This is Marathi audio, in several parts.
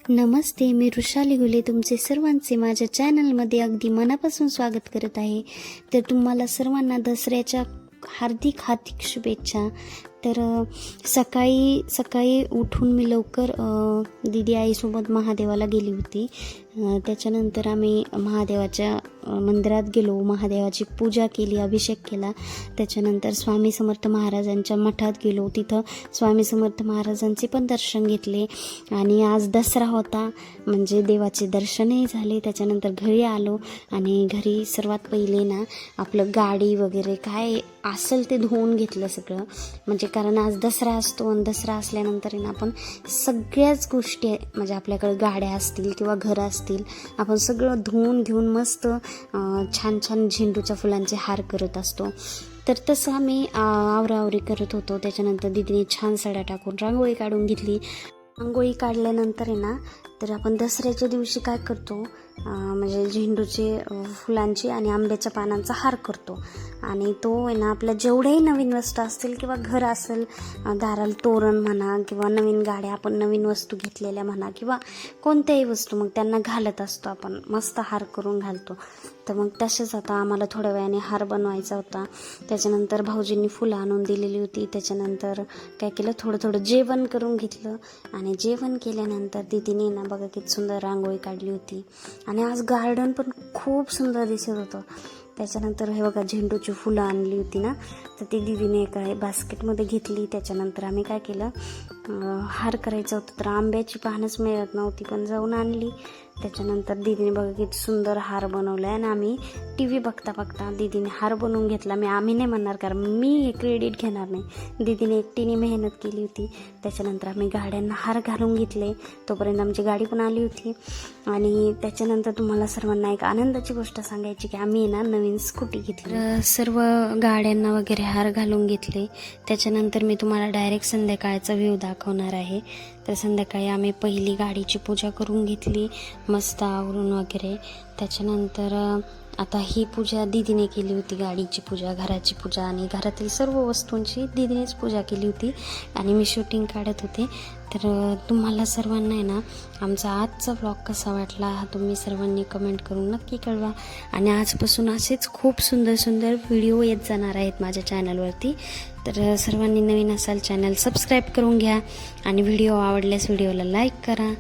नमस्ते, मी वृषाली गुले तुमचे सर्वांचे माझ्या चॅनलमध्ये अगदी मनापासून स्वागत करत आहे. तर तुम्हाला सर्वांना दसऱ्याच्या हार्दिक हार्दिक शुभेच्छा. तर सकाळी उठून मी लवकर दीदी आईसोबत महादेवाला गेली होती. त्याच्यानंतर आम्ही महादेवाच्या मंदिरात गेलो, महादेवाची पूजा केली, अभिषेक केला. त्याच्यानंतर स्वामी समर्थ महाराजांच्या मठात गेलो, तिथं स्वामी समर्थ महाराजांचे पण दर्शन घेतले. आणि आज दसरा होता म्हणजे देवाचे दर्शनही झाले. त्याच्यानंतर घरी आलो आणि घरी सर्वात पहिले ना आपलं गाडी वगैरे काय असेल ते धुवून घेतलं सगळं, म्हणजे कारण आज दसरा असतो आणि दसरा असल्यानंतर ना आपण सगळ्याच गोष्टी म्हणजे आपल्याकडे गाड्या असतील किंवा घरं असतील आपण सगळं धुवून घेऊन मस्त छान छान झेंडूच्या फुलांचे हार करत असतो. तर तसं आम्ही आवराआवरी करत होतो. त्याच्यानंतर दीदीने छान साड्या टाकून रांगोळी काढून घेतली. रांगोळी काढल्यानंतर आहे ना तर आपण दसऱ्याच्या दिवशी काय करतो म्हणजे झेंडूचे फुलांची आणि आंब्याच्या पानांचा हार करतो. आणि तो आहे ना आपल्या जेवढ्याही नवीन वस्तू असतील किंवा घर असेल, दाराला तोरण म्हणा किंवा नवीन गाड्या आपण नवीन वस्तू घेतलेल्या म्हणा किंवा कोणत्याही वस्तू मग त्यांना घालत असतो, आपण मस्त हार करून घालतो. तर मग तसेच आता आम्हाला थोड्या वेळाने हार बनवायचा होता. त्याच्यानंतर भाऊजींनी फुलं आणून दिलेली होती. त्याच्यानंतर काय केलं, थोडं जेवण करून घेतलं. आणि जेवण केल्यानंतर दीदीने ना बघा किती सुंदर रांगोळी काढली होती. आणि आज गार्डन पण खूप सुंदर दिसत होतं. त्याच्यानंतर हे बघा झेंडूची फुलं आणली होती ना, तर ती दीदीने एका बास्केटमध्ये घेतली. त्याच्यानंतर आम्ही काय केलं, हार करायचं होतं तर आंब्याची पानच मिळत नव्हती पण जाऊन आणली. त्याच्यानंतर दीदीने बघा किती सुंदर हार बनवला आहे. आणि आम्ही टी व्ही बघता दीदीने हार बनवून घेतला. आम्ही नाही म्हणणार कारण मी हे क्रेडिट घेणार नाही, दीदीने एकटीने मेहनत केली होती. त्याच्यानंतर आम्ही गाड्यांना हार घालून घेतले. तोपर्यंत आमची गाडी पण आली होती. आणि त्याच्यानंतर तुम्हाला सर्वांना एक आनंदाची गोष्ट सांगायची की आम्ही ना नवीन स्कूटी घेतली. सर्व गाड्यांना वगैरे हार घालून घेतले. त्याच्यानंतर मी तुम्हाला डायरेक्ट संध्याकाळचा व्ह्यू दाखवणार आहे. तर संध्याकाळी आम्ही पहिली गाडीची पूजा करून घेतली मस्त आवरून वगैरे. त्याच्यानंतर आता ही पूजा दीदीने केली होती, गाडीची पूजा, घराची पूजा आणि घरातील सर्व वस्तूंची दीदीनेच पूजा केली होती. आणि मी शूटिंग काढत होते. तर तुम्हाला सर्वांना आहे ना आमचा आजचा व्लॉग कसा वाटला हा तुम्ही सर्वांनी कमेंट करून नक्की कळवा. आणि आजपासून असेच खूप सुंदर सुंदर व्हिडिओ येत जाणार आहेत माझ्या चॅनलवरती. तर सर्वांनी नवीन असाल चॅनल सबस्क्राईब करून घ्या. आणि व्हिडिओ आवडल्यास व्हिडिओला लाईक करा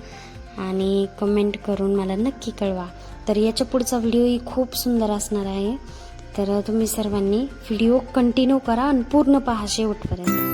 आणि कमेंट करून मला नक्की कळवा. तर याच्या पुढचा व्हिडिओही खूप सुंदर असणार आहे. तर तुम्ही सर्वांनी व्हिडिओ कंटिन्यू करा आणि पूर्ण पहा शेवटपर्यंत.